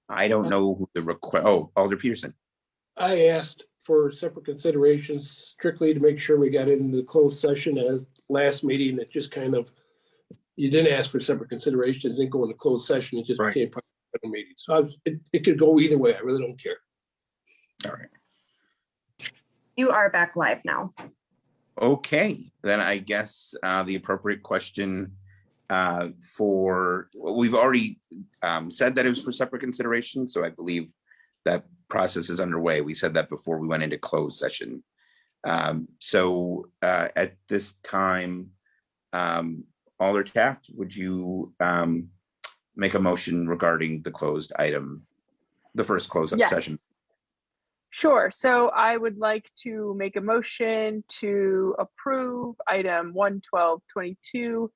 I don't know who the request, oh, Alder Peterson. I asked for separate considerations strictly to make sure we got it into the closed session. As last meeting, it just kind of, you didn't ask for separate considerations, didn't go into closed session, it just Right. became part of the meeting. So it could go either way, I really don't care. All right. You are back live now. Okay, then I guess the appropriate question we've already said that it was for separate consideration, so I believe that process is underway. We said that before we went into closed session. So at this time, Alder Taft, would you make a motion regarding the closed item, the first closed Yes. session? Sure. So I would like to make a motion to approve item 11222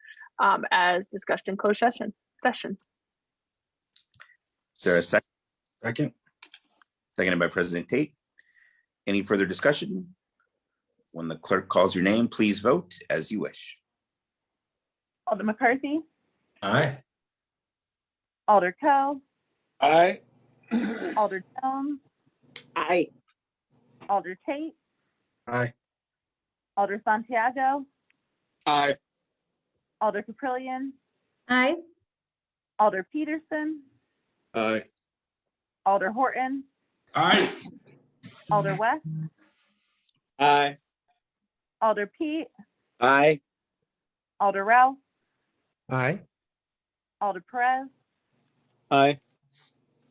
as discussed in closed session. Is there a second? Second. Seconded by President Tate. Any further discussion? When the clerk calls your name, please vote as you wish. Alder McCarthy, Aye. Alder Coe, Aye. Alder Jones, Aye. Alder Tate, Aye. Alder Santiago, Aye. Alder Caprillion, Aye. Alder Peterson, Aye. Alder Horton, Aye. Alder West, Aye. Alder Pete, Aye. Alder Ralph, Aye. Alder Perez, Aye.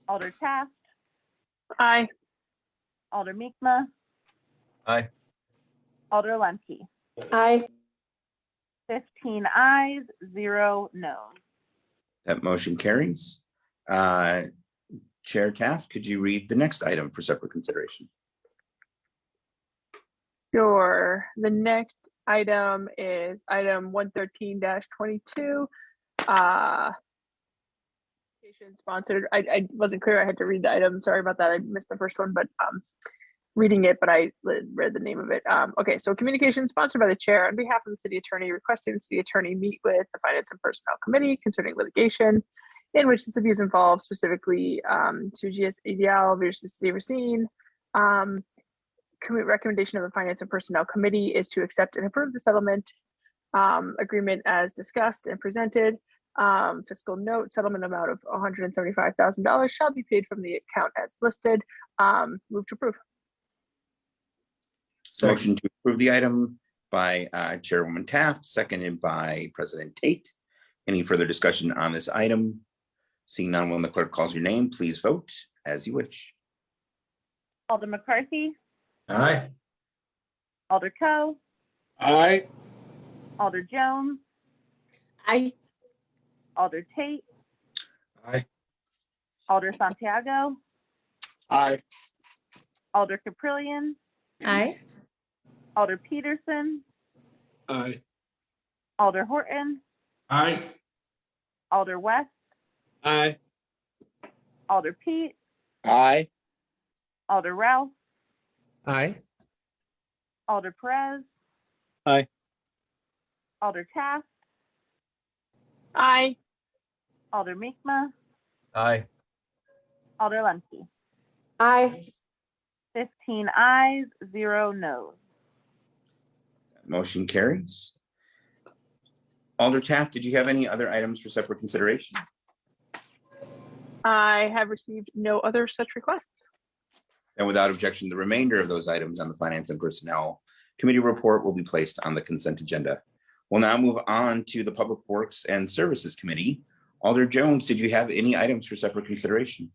Alder Taft, Aye. Alder Mikma, Aye. Alder Lemke. Aye. 15 ayes, 0 noes. That motion carries. Chair Taft, could you read the next item for separate consideration? Sure. The next item is item 113-22. Sponsored. I wasn't clear. I had to read the item. Sorry about that. I missed the first one, but reading it, but I read the name of it. Okay, so communication sponsored by the chair on behalf of the city attorney, requesting the city attorney meet with the Finance and Personnel Committee concerning litigation in which the city is involved, specifically to GS ADL versus the city of Racine. Recommendation of the Finance and Personnel Committee is to accept and approve the settlement agreement as discussed and presented. Fiscal note settlement amount of $175,000 shall be paid from the account as listed. Move to approve. Motion to approve the item by Chairwoman Taft, seconded by President Tate. Any further discussion on this item? Seeing none, when the clerk calls your name, please vote as you wish. Alder McCarthy, Aye. Alder Coe, Aye. Alder Jones, Aye. Alder Tate, Aye. Alder Santiago, Aye. Alder Caprillion, Aye. Alder Peterson, Aye. Alder Horton, Aye. Alder West, Aye. Alder Pete, Aye. Alder Ralph, Aye. Alder Perez, Aye. Alder Taft, Aye. Alder Mikma, Aye. Alder Lemke. Aye. 15 ayes, 0 noes. Motion carries. Alder Taft, did you have any other items for separate consideration? I have received no other such requests. And without objection, the remainder of those items on the Finance and Personnel Committee report will be placed on the consent agenda. We'll now move on to the Public Works and Services Committee. Alder Jones, did you have any items for separate consideration?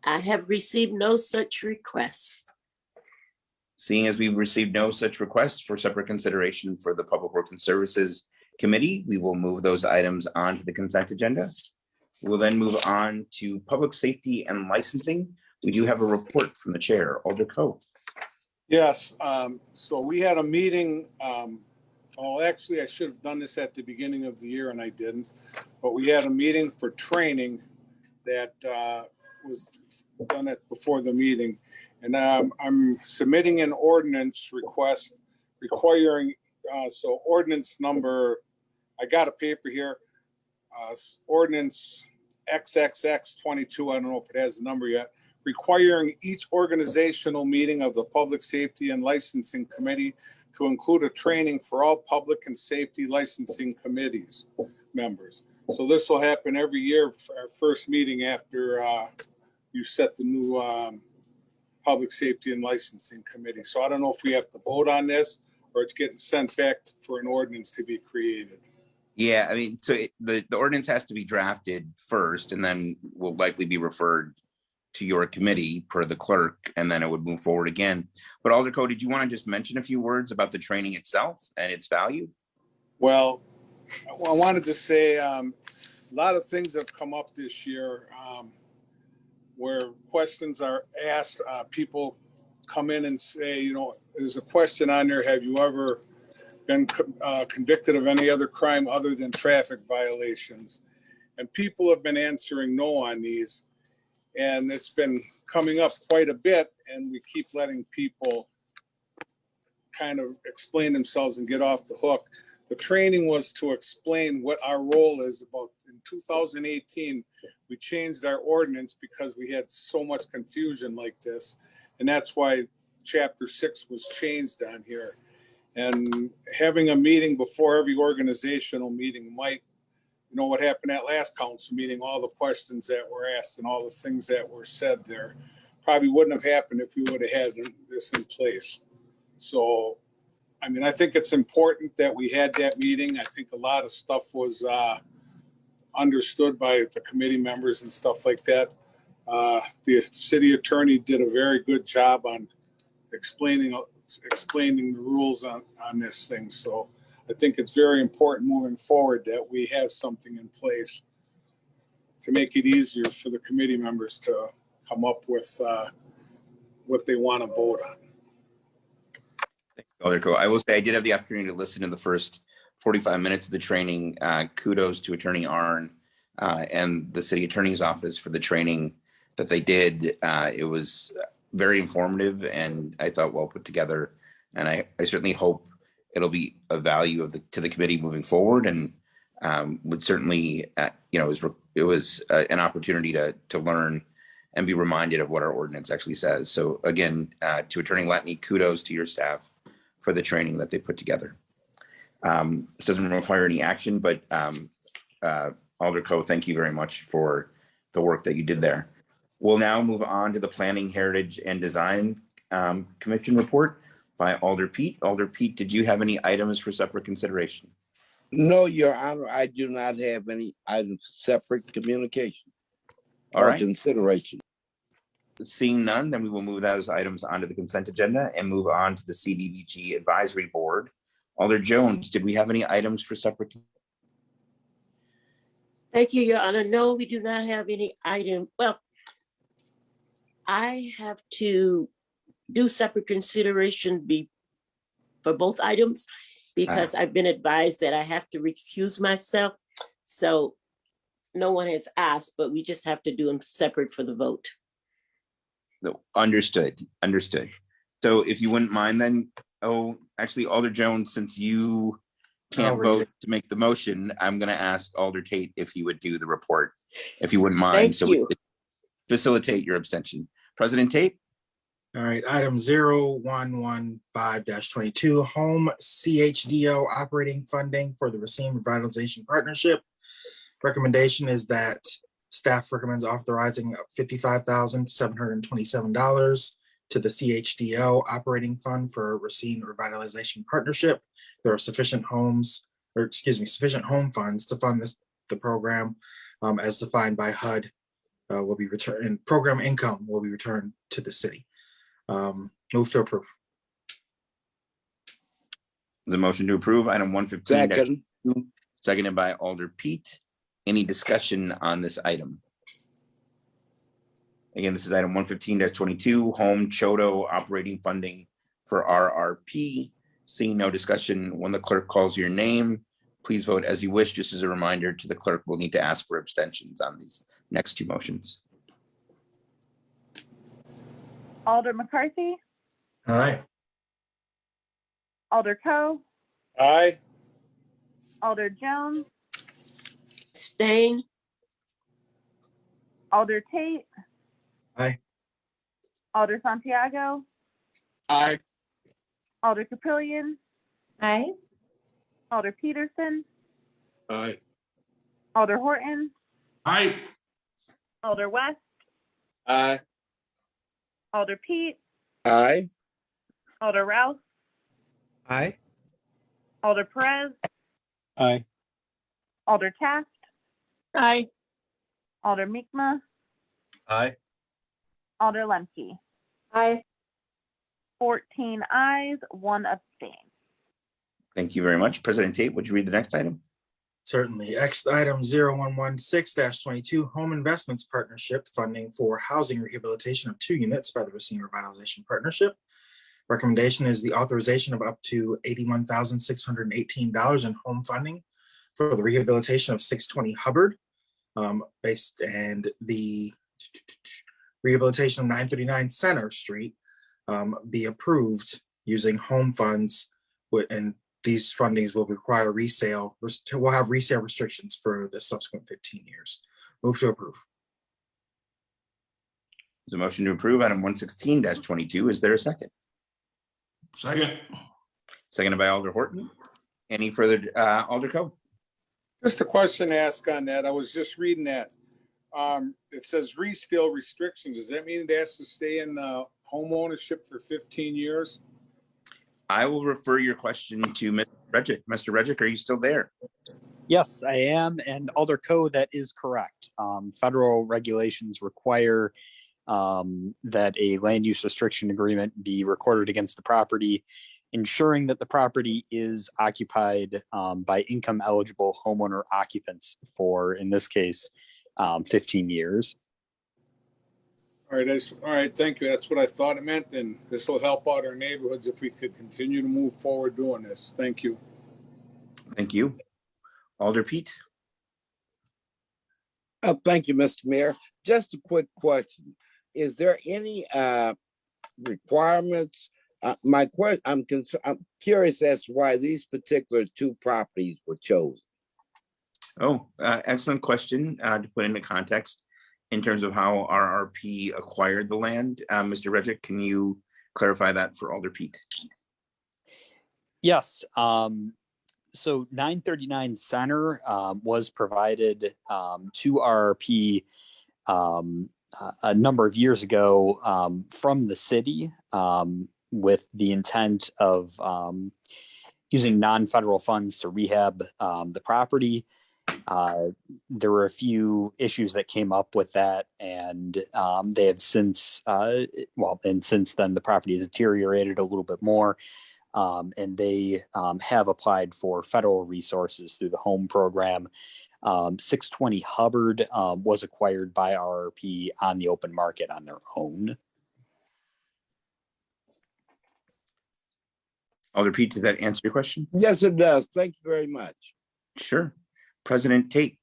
I have received no such requests. Seeing as we've received no such requests for separate consideration for the Public Works and Services Committee, we will move those items onto the consent agenda. We'll then move on to Public Safety and Licensing. We do have a report from the chair, Alder Coe. Yes, so we had a meeting, actually, I should have done this at the beginning of the year and I didn't, but we had a meeting for training that was done before the meeting. And I'm submitting an ordinance request requiring, so ordinance number, I got a paper here, ordinance XXX22, I don't know if it has the number yet, requiring each organizational meeting of the Public Safety and Licensing Committee to include a training for all public and safety licensing committees members. So this will happen every year for our first meeting after you set the new Public Safety and Licensing Committee. So I don't know if we have to vote on this or it's getting sent back for an ordinance to be created. Yeah, I mean, so the ordinance has to be drafted first and then will likely be referred to your committee per the clerk, and then it would move forward again. But Alderco, did you want to just mention a few words about the training itself and its value? Well, I wanted to say a lot of things have come up this year where questions are asked. People come in and say, you know, there's a question on there, have you ever been convicted of any other crime other than traffic violations? And people have been answering no on these. And it's been coming up quite a bit, and we keep letting people kind of explain themselves and get off the hook. The training was to explain what our role is. About in 2018, we changed our ordinance because we had so much confusion like this. And that's why Chapter 6 was changed on here. And having a meeting before every organizational meeting might, you know, what happened at last council meeting, all the questions that were asked and all the things that were said there probably wouldn't have happened if we would have had this in place. So, I mean, I think it's important that we had that meeting. I think a lot of stuff was understood by the committee members and stuff like that. The city attorney did a very good job on explaining the rules on this thing. So I think it's very important moving forward that we have something in place to make it easier for the committee members to come up with what they want to vote on. Alderco, I will say I did have the opportunity to listen to the first 45 minutes of the training. Kudos to Attorney Arn and the city attorney's office for the training that they did. It was very informative and I thought well put together. And I certainly hope it'll be a value to the committee moving forward, and would certainly, you know, it was an opportunity to learn and be reminded of what our ordinance actually says. So again, to Attorney Latney, kudos to your staff for the training that they put together. It doesn't require any action, but Alderco, thank you very much for the work that you did there. We'll now move on to the Planning, Heritage, and Design Commission report by Alder Pete. Alder Pete, did you have any items for separate consideration? No, Your Honor, I do not have any items for separate communication All or right. consideration. Seeing none, then we will move those items onto the consent agenda and move on to the CDBG Advisory Board. Alder Jones, did we have any items for separate? Thank you, Your Honor. No, we do not have any item. Well, I have to do separate consideration for both items because I've been advised that I have to recuse myself. So no one has asked, but we just have to do them separate for the vote. No, understood. So if you wouldn't mind then, actually Alder Jones, since you can't vote to make the motion, I'm going to ask Alder Tate if he would do the report, if you wouldn't mind. Thank so you. we could facilitate your abstention. President Tate? All right, item 0115-22, home CHDO operating funding for the Racine Revitalization Partnership. Recommendation is that staff recommends authorizing $55,727 to the CHDO operating fund for Racine Revitalization Partnership. There are sufficient home funds to fund the program as defined by HUD. Will be returned, and program income will be returned to the city. Move to approve. The motion to approve item 115. Second. Seconded by Alder Pete. Any discussion on this item? Again, this is item 115-22, home Chodo operating funding for RRP. Seeing no discussion, when the clerk calls your name, please vote as you wish. Just as a reminder to the clerk, we'll need to ask for abstentions on these next two motions. Alder McCarthy, Aye. Alder Coe, Aye. Alder Jones, Abstain. Alder Tate, Aye. Alder Santiago, Aye. Alder Capillion, Aye. Alder Peterson, Aye. Alder Horton, Aye. Alder West, Aye. Alder Pete, Aye. Alder Rouse, Aye. Alder Perez, Aye. Alder Taft, Aye. Alder Mikma, Aye. Alder Lemke. Aye. 14 ayes, 1 abstain. Thank you very much. President Tate, would you read the next item? Certainly. Next item 0116-22, Home Investments Partnership funding for housing rehabilitation of 2 units by the Racine Revitalization Partnership. Recommendation is the authorization of up to $81,618 in home funding for the rehabilitation of 620 Hubbard, based and the rehabilitation of 939 Center Street be approved using home funds, and these fundings will require resale, will have resale restrictions for the subsequent 15 years. Move to approve. There's a motion to approve item 116-22. Is there a second? Second. Seconded by Alder Horton. Any further, Alder Coe? Just a question to ask on that. I was just reading that. It says resale restrictions. Does that mean it has to stay in home ownership for 15 years? I will refer your question to Mr. Regic. Mr. Regic, are you still there? Yes, I am. And Alder Co, that is correct. Federal regulations require that a land use restriction agreement be recorded against the property, ensuring that the property is occupied by income eligible homeowner occupants for, in this case, 15 years. All right, all right, thank you. That's what I thought it meant, and this will help out our neighborhoods if we could continue to move forward doing this. Thank you. Thank you. Alder Pete? Thank you, Mr. Mayor. Just a quick question. Is there any requirements? I'm curious as to why these particular 2 properties were chosen. Oh, excellent question to put into context in terms of how RRP acquired the land. Mr. Regic, can you clarify that for Alder Pete? Yes. So 939 Center was provided to RRP a number of years ago from the city with the intent of using non-federal funds to rehab the property. There were a few issues that came up with that, and they have since, and since then the property has deteriorated a little bit more, and they have applied for federal resources through the home program. 620 Hubbard was acquired by RRP on the open market on their own. Alder Pete, did that answer your question? Yes, it does. Thank you very much. Sure. President Tate?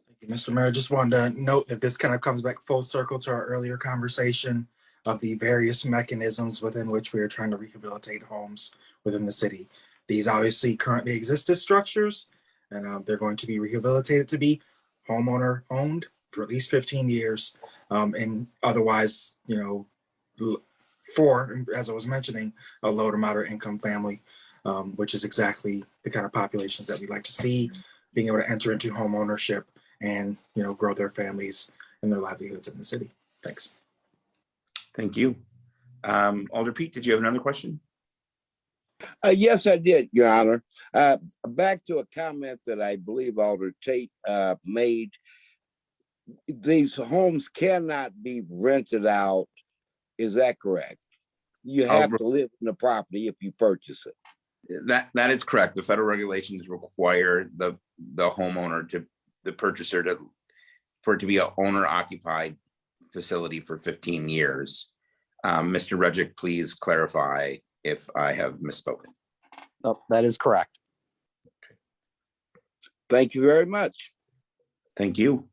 Thank you, Mr. Mayor. Just wanted to note that this kind of comes back full circle to our earlier conversation of the various mechanisms within which we are trying to rehabilitate homes within the city. These obviously currently exist as structures, and they're going to be rehabilitated to be homeowner owned for at least 15 years. And otherwise, for, as I was mentioning, a low to moderate income family, which is exactly the kind of populations that we'd like to see being able to enter into home ownership and, grow their families and their livelihoods in the city. Thanks. Thank you. Alder Pete, did you have another question? Yes, I did, Your Honor. Back to a comment that I believe Alder Tate made. These homes cannot be rented out. Is that correct? You have to live in the property if you purchase it. That is correct. The federal regulations require the homeowner the purchaser for it to be an owner occupied facility for 15 years. Mr. Regic, please clarify if I have misspoken. Oh, that is correct. Thank you very much. Thank you.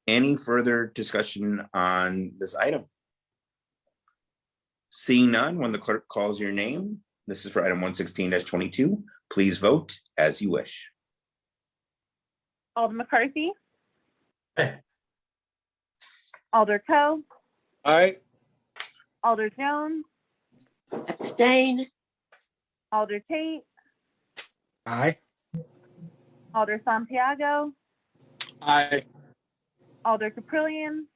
Any further discussion on this item? Seeing none, when the clerk calls your name, this is for item 116-22, please vote as you wish. Alder McCarthy. Aye. Alder Coe, Aye. Alder Jones, Abstain. Alder Tate, Aye. Alder Santiago, Aye. Alder Caprillion,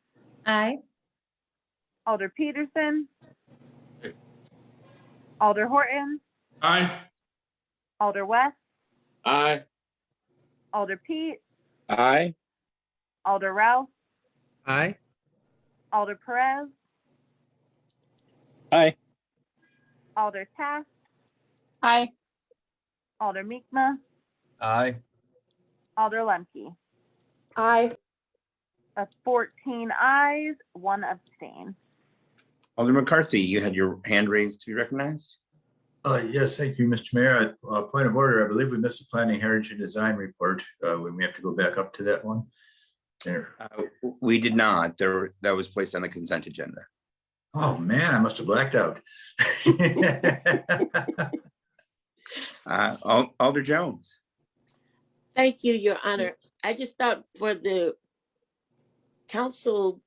Aye. Alder Peterson, Alder Horton, Aye. Alder West, Aye. Alder Pete, Aye. Alder Rouse, Aye. Alder Perez, Aye. Alder Taft, Aye. Alder Meekma, Aye. Alder Lemke. Aye. That's 14 ayes, 1 abstain. Alder McCarthy, you had your hand raised to be recognized. Yes, thank you, Mr. Mayor. Point of order, I believe we missed the planning heritage and design report. When we have to go back up to that one. There. We did not. That was placed on the consent agenda. Oh, man, I must have blacked out. Alder Jones. Thank you, Your Honor. I just thought for the council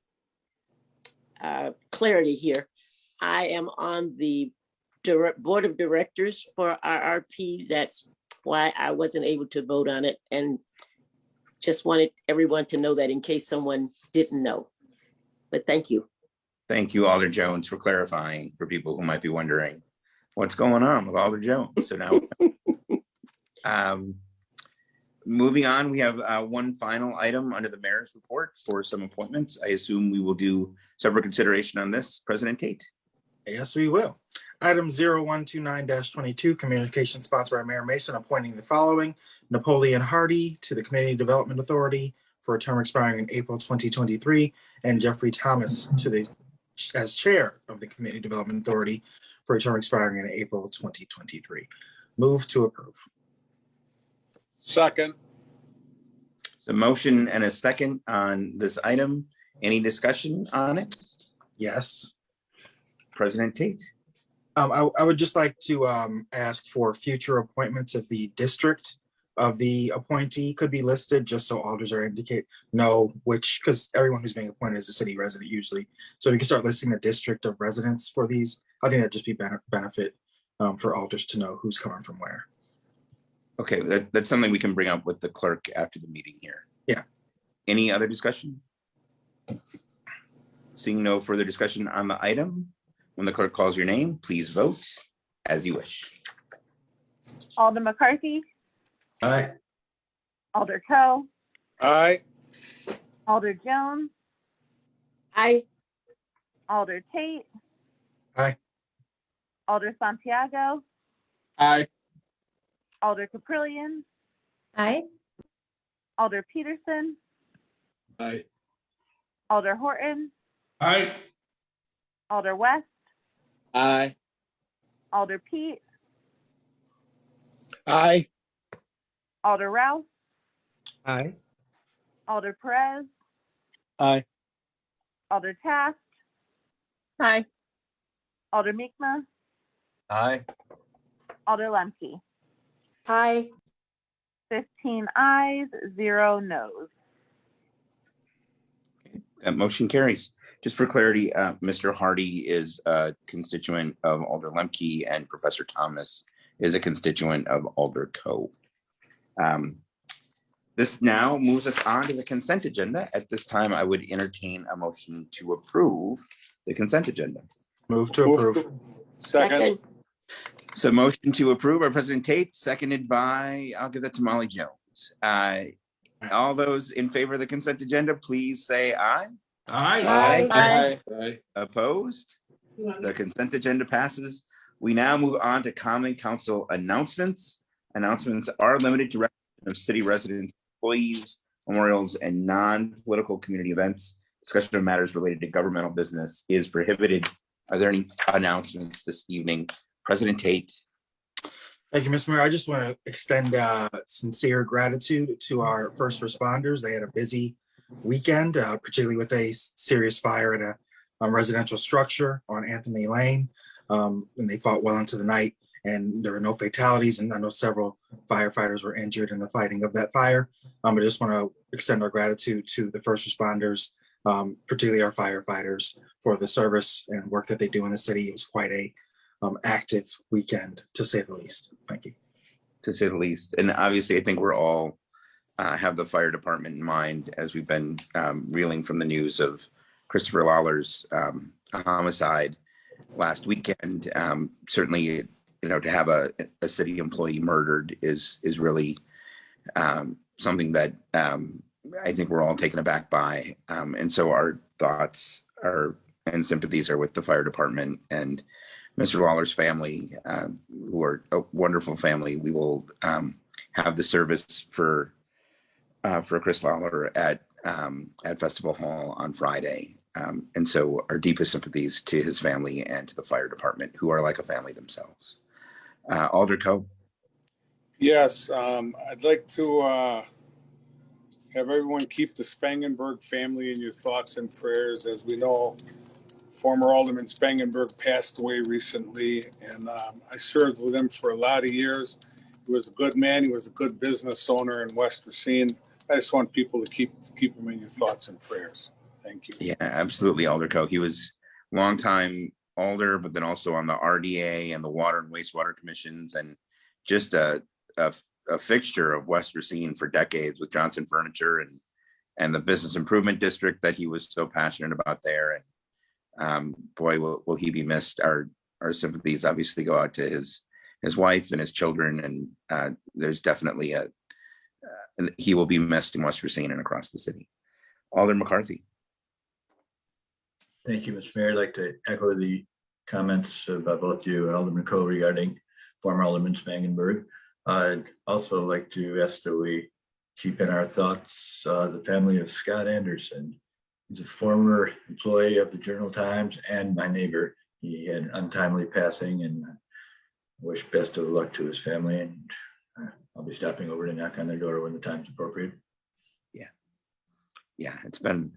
clarity here, I am on the board of directors for RRP. That's why I wasn't able to vote on it, and just wanted everyone to know that in case someone didn't know. But thank you. Thank you, Alder Jones, for clarifying for people who might be wondering what's going on with Alder Jones. So now, moving on, we have one final item under the mayor's report for some appointments. I assume we will do separate consideration on this. President Tate. Yes, we will. Item 0129-22, communication sponsored by Mayor Mason, appointing the following: Napoleon Hardy to the Community Development Authority for a term expiring in April 2023, and Jeffrey Thomas as chair of the Community Development Authority for a term expiring in April 2023. Move to approve. Second. So motion and a second on this item. Any discussion on it? Yes. President Tate. I would just like to ask for future appointments if the district of the appointee could be listed, just so alders are know which, because everyone who's being appointed is a city resident usually. So we can start listing the district of residence for these. I think that'd just be benefit for alders to know who's coming from where. Okay, that's something we can bring up with the clerk after the meeting here. Yeah. Any other discussion? Seeing no further discussion on the item, when the clerk calls your name, please vote as you wish. Alder McCarthy, Aye. Alder Coe, Aye. Alder Jones, Aye. Alder Tate, Aye. Alder Santiago, Aye. Alder Caprillion, Aye. Alder Peterson, Aye. Alder Horton, Aye. Alder West, Aye. Alder Pete, Aye. Alder Rouse, Aye. Alder Perez, Aye. Alder Taft, Aye. Alder Meekma, Aye. Alder Lemke. Aye. 15 ayes, 0 noes. That motion carries. Just for clarity, Mr. Hardy is a constituent of Alder Lemke, and Professor Thomas is a constituent of Alder Coe. This now moves us on to the consent agenda. At this time, I would entertain a motion to approve the consent agenda. Move to approve. Second. So motion to approve by President Tate, seconded by, I'll give that to Molly Jones. All those in favor of the consent agenda, please say aye. Aye. Aye. Aye. Opposed? The consent agenda passes. We now move on to common council announcements. Announcements are limited to recognition of city residents, employees, memorials, and non-political community events. Discussion of matters related to governmental business is prohibited. Are there any announcements this evening? President Tate. Thank you, Mr. Mayor. I just want to extend sincere gratitude to our first responders. They had a busy weekend, particularly with a serious fire at a residential structure on Anthony Lane. And they fought well into the night, and there were no fatalities. And I know several firefighters were injured in the fighting of that fire. I just want to extend our gratitude to the first responders particularly our firefighters, for the service and work that they do in the city. It was quite a active weekend, to say the least. Thank you. To say the least. And obviously, I think we're all have the fire department in mind as we've been reeling from the news of Christopher Lawler's homicide last weekend. Certainly, to have a city employee murdered is really something that I think we're all taken aback by. And so our thoughts and sympathies are with the fire department and Mr. Lawler's family, who are a wonderful family. We will have the service for Chris Lawler at Festival Hall on Friday. And so our deepest sympathies to his family and to the fire department, who are like a family themselves. Alder Coe. Yes, I'd like to have everyone keep the Spangenberg family in your thoughts and prayers. As we know, former Alderman Spangenberg passed away recently, and I served with him for a lot of years. He was a good man. He was a good business owner in West Racine. I just want people to keep him in your thoughts and prayers. Thank you. Yeah, absolutely, Alder Coe. He was longtime alder, but then also on the RDA and the Water and Wastewater Commissions, and just a fixture of West Racine for decades with Johnson Furniture and the Business Improvement District that he was so passionate about there. And boy, will he be missed. Our sympathies obviously go out to his wife and his children, and there's definitely he will be missed in West Racine and across the city. Alder McCarthy. Thank you, Mr. Mayor. I'd like to echo the comments by both you and Alderman Coe regarding former Alderman Spangenberg. I'd also like to ask that we keep in our thoughts the family of Scott Anderson. He's a former employee of the Journal-Times and my neighbor. He had untimely passing, and I wish best of luck to his family. And I'll be stopping over to knock on their door when the time's appropriate. Yeah, it's been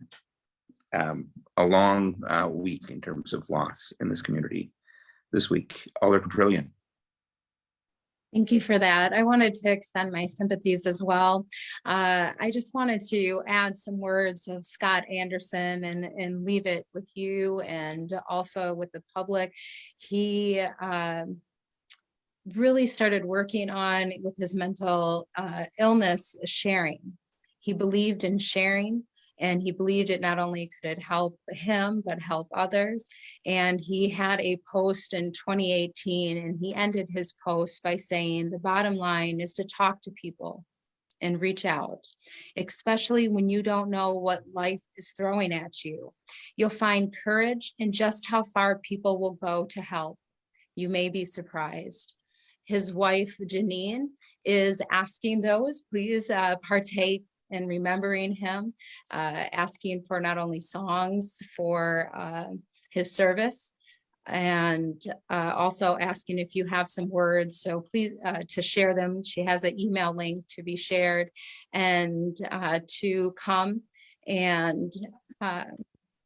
a long week in terms of loss in this community this week. Alder Caprillion. Thank you for that. I wanted to extend my sympathies as well. I just wanted to add some words of Scott Anderson and leave it with you and also with the public. He really started working on, with his mental illness, sharing. He believed in sharing, and he believed it not only could it help him, but help others. And he had a post in 2018, and he ended his post by saying, the bottom line is to talk to people and reach out, especially when you don't know what life is throwing at you. You'll find courage in just how far people will go to help. You may be surprised. His wife, Janine, is asking those, please partake in remembering him, asking for not only songs for his service, and also asking if you have some words, so please to share them. She has an email link to be shared, and to come and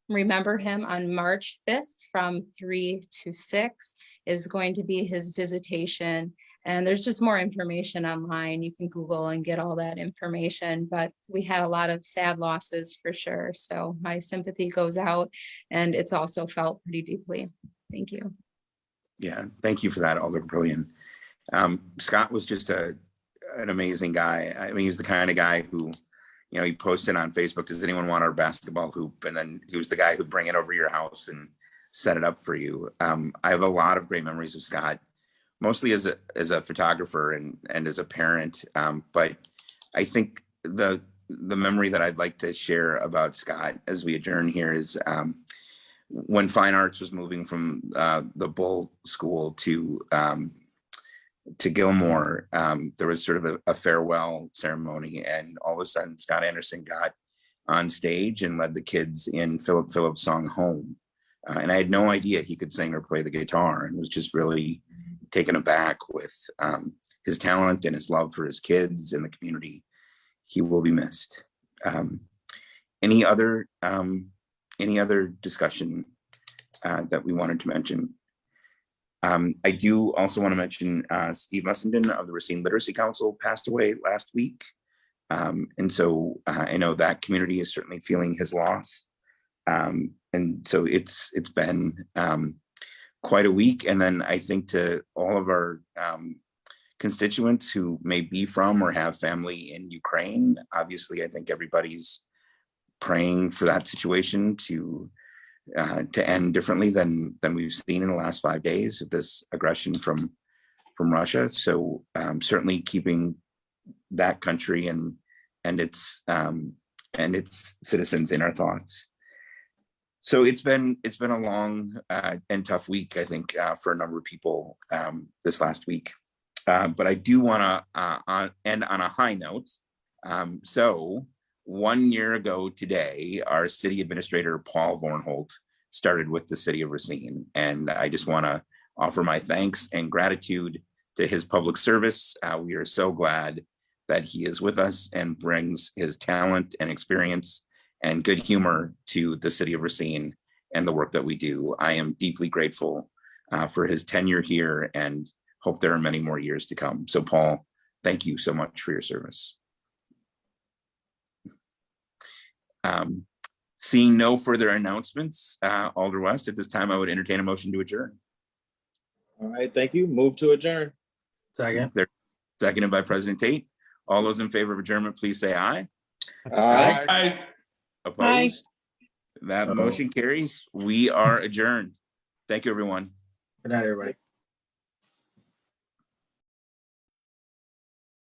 remember him on March 5th from 3 to 6 is going to be his visitation. And there's just more information online. You can Google and get all that information, but we had a lot of sad losses for sure. So my sympathy goes out, and it's also felt pretty deeply. Thank you. Yeah, thank you for that, Alder Caprillion. Scott was just an amazing guy. I mean, he's the kind of guy who, he posted on Facebook, does anyone want our basketball hoop? And then he was the guy who'd bring it over to your house and set it up for you. I have a lot of great memories of Scott, mostly as a photographer and as a parent. But I think the memory that I'd like to share about Scott as we adjourn here is when Fine Arts was moving from the Bull School to Gilmore, there was sort of a farewell ceremony, and all of a sudden Scott Anderson got on stage and led the kids in Philip Phillips' song Home. And I had no idea he could sing or play the guitar, and was just really taken aback with his talent and his love for his kids and the community. He will be missed. Any other discussion that we wanted to mention? I do also want to mention Steve Mussenden of the Racine Literacy Council passed away last week. And so I know that community is certainly feeling his loss. And so it's been quite a week. And then I think to all of our constituents who may be from or have family in Ukraine, obviously, I think everybody's praying for that situation to end differently than we've seen in the last 5 days of this aggression from Russia. So certainly keeping that country and its citizens in our thoughts. So it's been a long and tough week, I think, for a number of people this last week. But I do want to end on a high note. So 1 year ago today, our city administrator, Paul Vornholt, started with the city of Racine. And I just want to offer my thanks and gratitude to his public service. We are so glad that he is with us and brings his talent and experience and good humor to the city of Racine and the work that we do. I am deeply grateful for his tenure here and hope there are many more years to come. So Paul, thank you so much for your service. Seeing no further announcements, Alder West, at this time, I would entertain a motion to adjourn. All right, thank you. Move to adjourn. Second. Seconded by President Tate. All those in favor of adjournment, please say aye. Aye. Opposed? That motion carries. We are adjourned. Thank you, everyone. Good night, everybody.